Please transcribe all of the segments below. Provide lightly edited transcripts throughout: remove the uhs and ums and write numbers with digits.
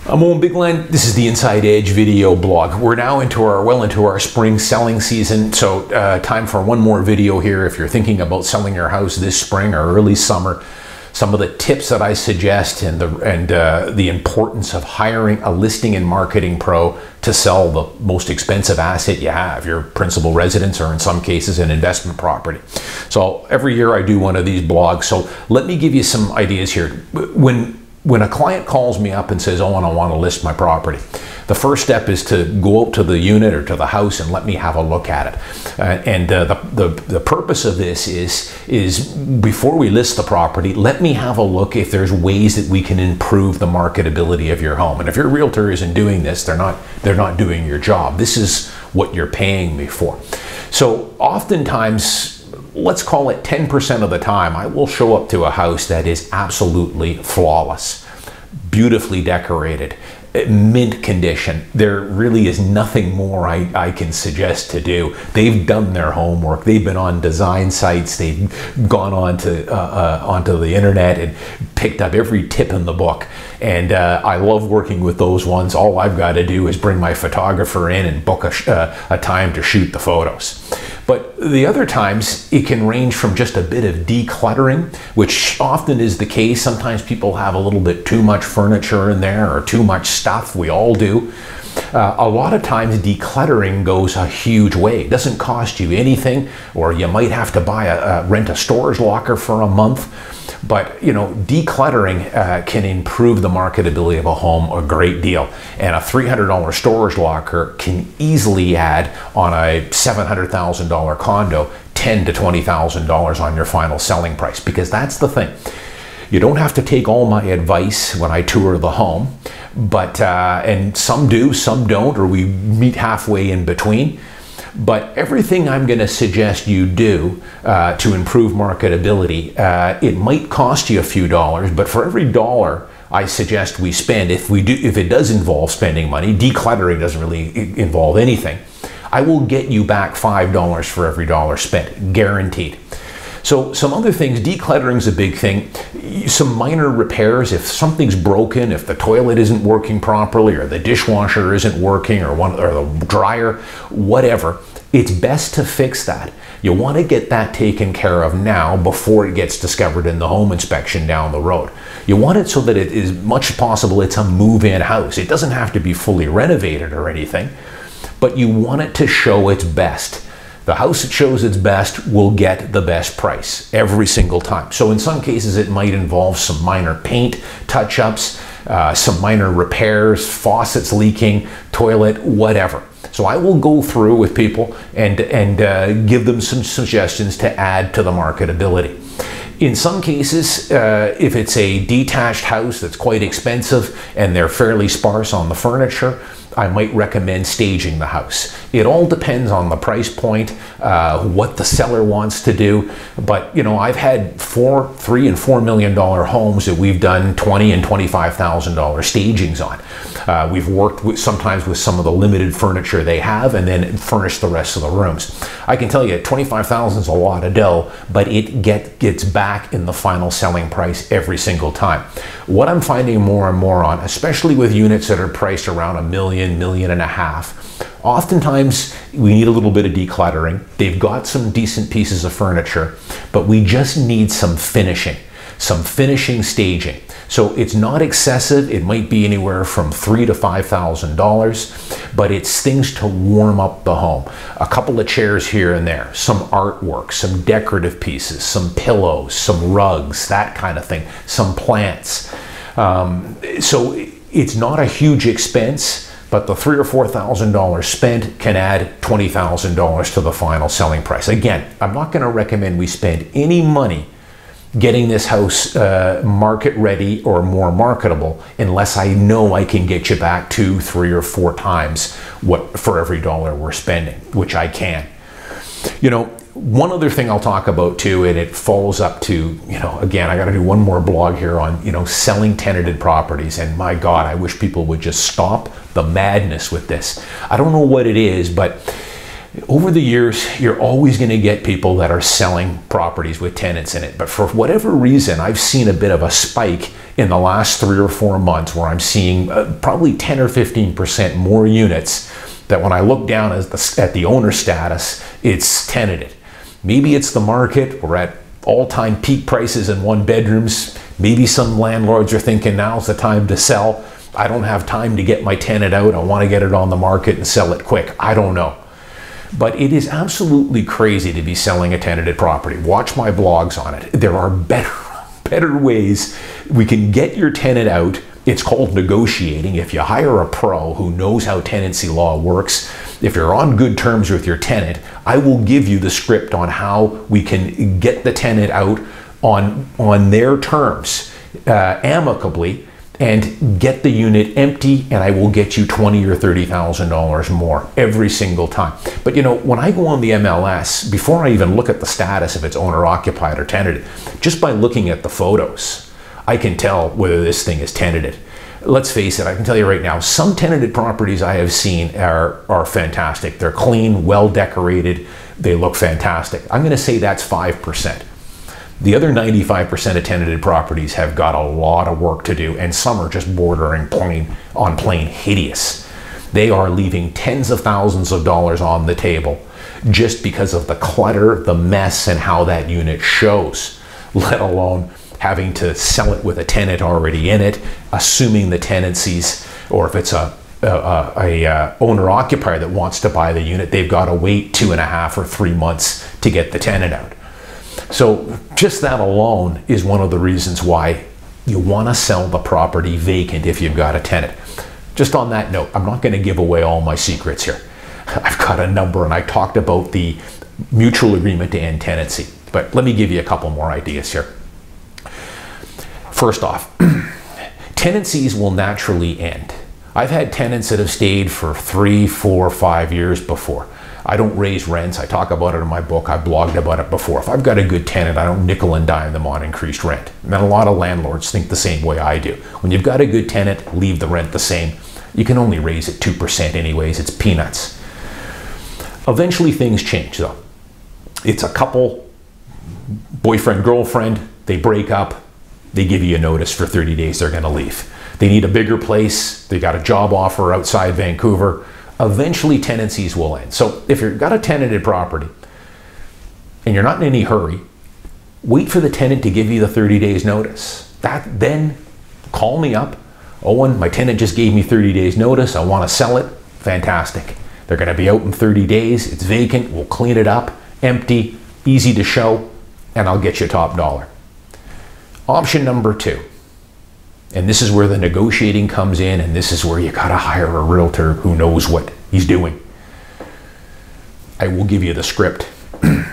I'm Owen Bigland. This is the Inside Edge video blog. We're now well into our spring selling season, so time for one more video here. If you're thinking about selling your house this spring or early summer, some of the tips that I suggest and the importance of hiring a listing and marketing pro to sell the most expensive asset you have, your principal residence, or in some cases an investment property. So every year I do one of these blogs. So let me give you some ideas here. When a client calls me up and says, "Oh, and I want to list my property," the first step is to go out to the unit or to the house and let me have a look at it. The purpose of this is before we list the property, let me have a look if there's ways that we can improve the marketability of your home. And if your realtor isn't doing this, they're not doing your job. This is what you're paying me for. So oftentimes, let's call it 10% of the time, I will show up to a house that is absolutely flawless, beautifully decorated, mint condition. There really is nothing more I can suggest to do. They've done their homework. They've been on design sites. They've gone onto the internet and picked up every tip in the book. And I love working with those ones. All I've got to do is bring my photographer in and book a time to shoot the photos. But the other times, it can range from just a bit of decluttering, which often is the case. Sometimes people have a little bit too much furniture in there or too much stuff. We all do. A lot of times decluttering goes a huge way. It doesn't cost you anything, or you might have to rent a storage locker for a month. But you know, decluttering can improve the marketability of a home a great deal. And a $300 storage locker can easily add on a $700,000 condo $10,000 to $20,000 on your final selling price. Because that's the thing. You don't have to take all my advice when I tour the home, but and some do, some don't, or we meet halfway in between. But everything I'm going to suggest you do to improve marketability, it might cost you a few dollars, but for every dollar I suggest we spend, if it does involve spending money, decluttering doesn't really involve anything, I will get you back $5 for every dollar spent, guaranteed. So some other things, decluttering is a big thing. Some minor repairs, if something's broken, if the toilet isn't working properly, or the dishwasher isn't working, or the dryer, whatever, it's best to fix that. You want to get that taken care of now before it gets discovered in the home inspection down the road. You want it so that it is much possible it's a move-in house. It doesn't have to be fully renovated or anything, but you want it to show its best. The house that shows its best will get the best price every single time. So in some cases, it might involve some minor paint touch-ups, some minor repairs, faucets leaking, toilet, whatever. So I will go through with people and give them some suggestions to add to the marketability. In some cases, if it's a detached house that's quite expensive and they're fairly sparse on the furniture, I might recommend staging the house. It all depends on the price point, what the seller wants to do. But you know, I've had $3 and $4 million homes that we've done $20,000 and $25,000 stagings on. We've worked sometimes with some of the limited furniture they have, and then furnished the rest of the rooms. I can tell you, $25,000 is a lot of dough, but it gets back in the final selling price every single time. What I'm finding more and more on, especially with units that are priced around $1 million, $1.5 million, oftentimes we need a little bit of decluttering. They've got some decent pieces of furniture, but we just need some finishing staging. So it's not excessive. It might be anywhere from $3,000 to $5,000, but it's things to warm up the home. A couple of chairs here and there, some artwork, some decorative pieces, some pillows, some rugs, that kind of thing, some plants. So it's not a huge expense, but the $3,000 or $4,000 spent can add $20,000 to the final selling price. Again, I'm not going to recommend we spend any money getting this house market ready or more marketable unless I know I can get you back 2, 3, or 4 times what for every dollar we're spending, which I can. You know, one other thing I'll talk about too, and it follows up to, you know, again, I got to do one more blog here on, you know, selling tenanted properties. And my God, I wish people would just stop the madness with this. I don't know what it is, but over the years, you're always going to get people that are selling properties with tenants in it. But for whatever reason, I've seen a bit of a spike in the last 3 or 4 months where I'm seeing probably 10 or 15% more units that when I look down at the owner status, it's tenanted. Maybe it's the market. We're at all-time peak prices in 1-bedrooms. Maybe some landlords are thinking now's the time to sell. I don't have time to get my tenant out. I want to get it on the market and sell it quick. I don't know. But it is absolutely crazy to be selling a tenanted property. Watch my blogs on it. There are better ways we can get your tenant out. It's called negotiating. If you hire a pro who knows how tenancy law works, if you're on good terms with your tenant, I will give you the script on how we can get the tenant out on their terms amicably and get the unit empty, and I will get you $20,000 or $30,000 more every single time. But you know, when I go on the MLS, before I even look at the status if it's owner occupied or tenanted, just by looking at the photos, I can tell whether this thing is tenanted. Let's face it, I can tell you right now, some tenanted properties I have seen are fantastic. They're clean, well decorated, they look fantastic. I'm going to say that's 5%. The other 95% of tenanted properties have got a lot of work to do, and some are just bordering plain hideous. They are leaving tens of thousands of dollars on the table just because of the clutter, the mess, and how that unit shows, let alone having to sell it with a tenant already in it, assuming the tenancies, or if it's a owner-occupier that wants to buy the unit, they've got to wait 2.5 or 3 months to get the tenant out. So just that alone is one of the reasons why you want to sell the property vacant if you've got a tenant. Just on that note, I'm not going to give away all my secrets here. I've got a number, and I talked about the mutual agreement to end tenancy, but let me give you a couple more ideas here. First off, tenancies will naturally end. I've had tenants that have stayed for 3, 4, 5 years before. I don't raise rents. I talk about it in my book. I've blogged about it before. If I've got a good tenant, I don't nickel and dime them on increased rent. And a lot of landlords think the same way I do. When you've got a good tenant, leave the rent the same. You can only raise it 2% anyways. It's peanuts. Eventually things change though. It's a couple, boyfriend, girlfriend, they break up, they give you a notice for 30 days they're going to leave. They need a bigger place. They got a job offer outside Vancouver. Eventually tenancies will end. So if you've got a tenanted property and you're not in any hurry, wait for the tenant to give you the 30 days notice. Then call me up. Owen, my tenant just gave me 30 days notice. I want to sell it. Fantastic. They're going to be out in 30 days. It's vacant. We'll clean it up, empty, easy to show, and I'll get you top dollar. Option number 2. And this is where the negotiating comes in, and this is where you gotta hire a realtor who knows what he's doing. I will give you the script. I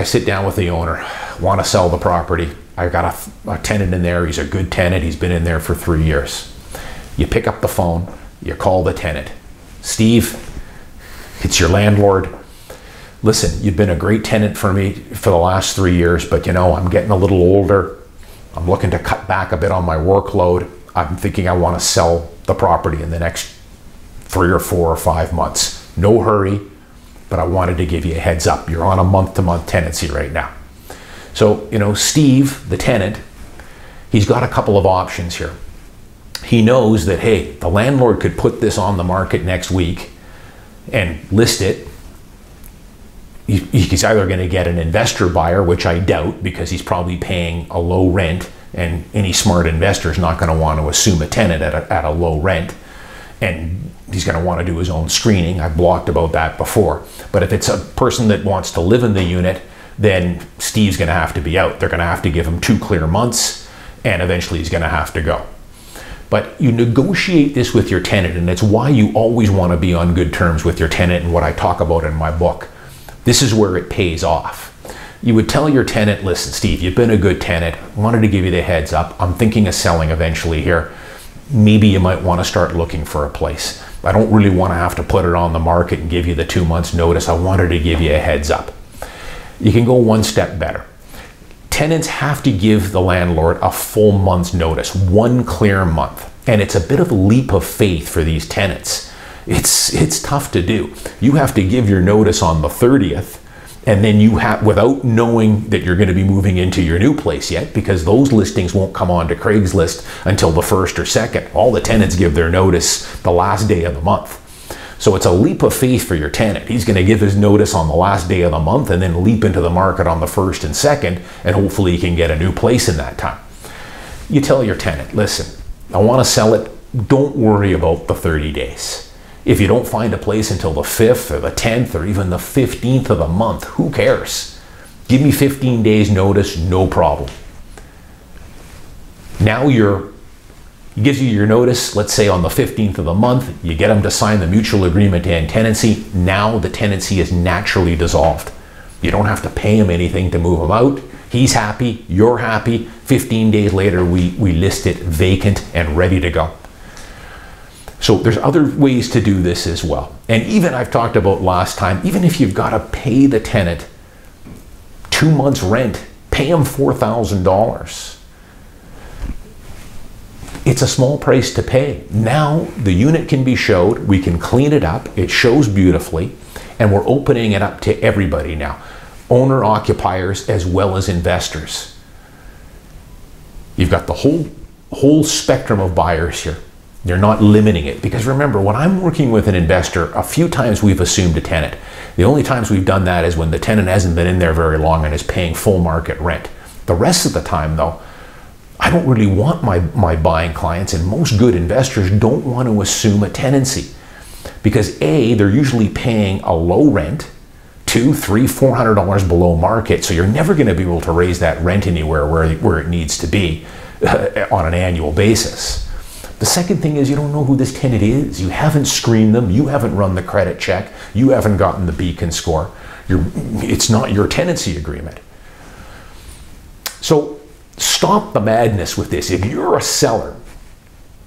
sit down with the owner, want to sell the property. I got a tenant in there. He's a good tenant. He's been in there for 3 years. You pick up the phone, you call the tenant. Steve, it's your landlord. Listen, you've been a great tenant for me for the last 3 years, but you know, I'm getting a little older. I'm looking to cut back a bit on my workload. I'm thinking I want to sell the property in the next 3 or 4 or 5 months. No hurry, but I wanted to give you a heads up. You're on a month-to-month tenancy right now. So, you know, Steve, the tenant, he's got a couple of options here. He knows that, hey, the landlord could put this on the market next week and list it. He's either going to get an investor buyer, which I doubt because he's probably paying a low rent, and any smart investor is not going to want to assume a tenant at a low rent, and he's going to want to do his own screening. I've blogged about that before. But if it's a person that wants to live in the unit, then Steve's going to have to be out. They're going to have to give him 2 clear months, and eventually he's going to have to go. But you negotiate this with your tenant, and it's why you always want to be on good terms with your tenant, and what I talk about in my book. This is where it pays off. You would tell your tenant, listen, Steve, you've been a good tenant. Wanted to give you the heads up. I'm thinking of selling eventually here. Maybe you might want to start looking for a place. I don't really want to have to put it on the market and give you the 2 months notice. I wanted to give you a heads up. You can go one step better. Tenants have to give the landlord a full month's notice, 1 clear month. And it's a bit of a leap of faith for these tenants. It's tough to do. You have to give your notice on the 30th, And then you have, without knowing that you're going to be moving into your new place yet, because those listings won't come on to Craigslist until the 1st or 2nd. All the tenants give their notice the last day of the month. So it's a leap of faith for your tenant. He's going to give his notice on the last day of the month and then leap into the market on the 1st and 2nd, and hopefully he can get a new place in that time. You tell your tenant, listen, I want to sell it. Don't worry about the 30 days. If you don't find a place until the 5th or the 10th or even the 15th of the month, who cares? Give me 15 days notice, no problem. Now he gives you your notice, let's say on the 15th of the month, you get him to sign the mutual agreement to end tenancy. Now the tenancy is naturally dissolved. You don't have to pay him anything to move him out. He's happy, you're happy. 15 days later, we list it vacant and ready to go. So there's other ways to do this as well. And even I've talked about last time, even if you've got to pay the tenant 2 months rent, pay him $4,000. It's a small price to pay. Now the unit can be showed, we can clean it up, it shows beautifully, and we're opening it up to everybody now. Owner occupiers as well as investors. You've got the whole spectrum of buyers here. You're not limiting it, because remember, when I'm working with an investor, a few times we've assumed a tenant. The only times we've done that is when the tenant hasn't been in there very long and is paying full market rent. The rest of the time though, I don't really want my buying clients, and most good investors don't want to assume a tenancy, because A, they're usually paying a low rent, $200, $300, $400 below market, so you're never going to be able to raise that rent anywhere where it needs to be on an annual basis. The second thing is you don't know who this tenant is. You haven't screened them. You haven't run the credit check. You haven't gotten the beacon score. It's not your tenancy agreement. So stop the madness with this. If you're a seller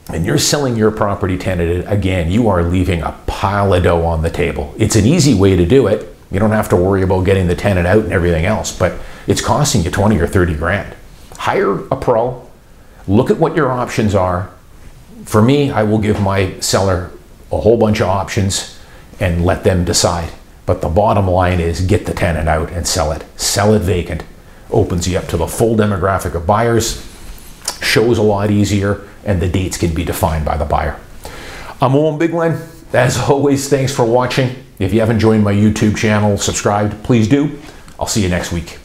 and you're selling your property tenanted, again, you are leaving a pile of dough on the table. It's an easy way to do it. You don't have to worry about getting the tenant out and everything else, but it's costing you 20 or 30 grand. Hire a pro. Look at what your options are. For me, I will give my seller a whole bunch of options and let them decide. But the bottom line is get the tenant out and sell it. Sell it vacant. Opens you up to the full demographic of buyers, shows a lot easier, and the dates can be defined by the buyer. I'm Owen Biglen. As always, thanks for watching. If you haven't joined my YouTube channel, subscribed, please do. I'll see you next week.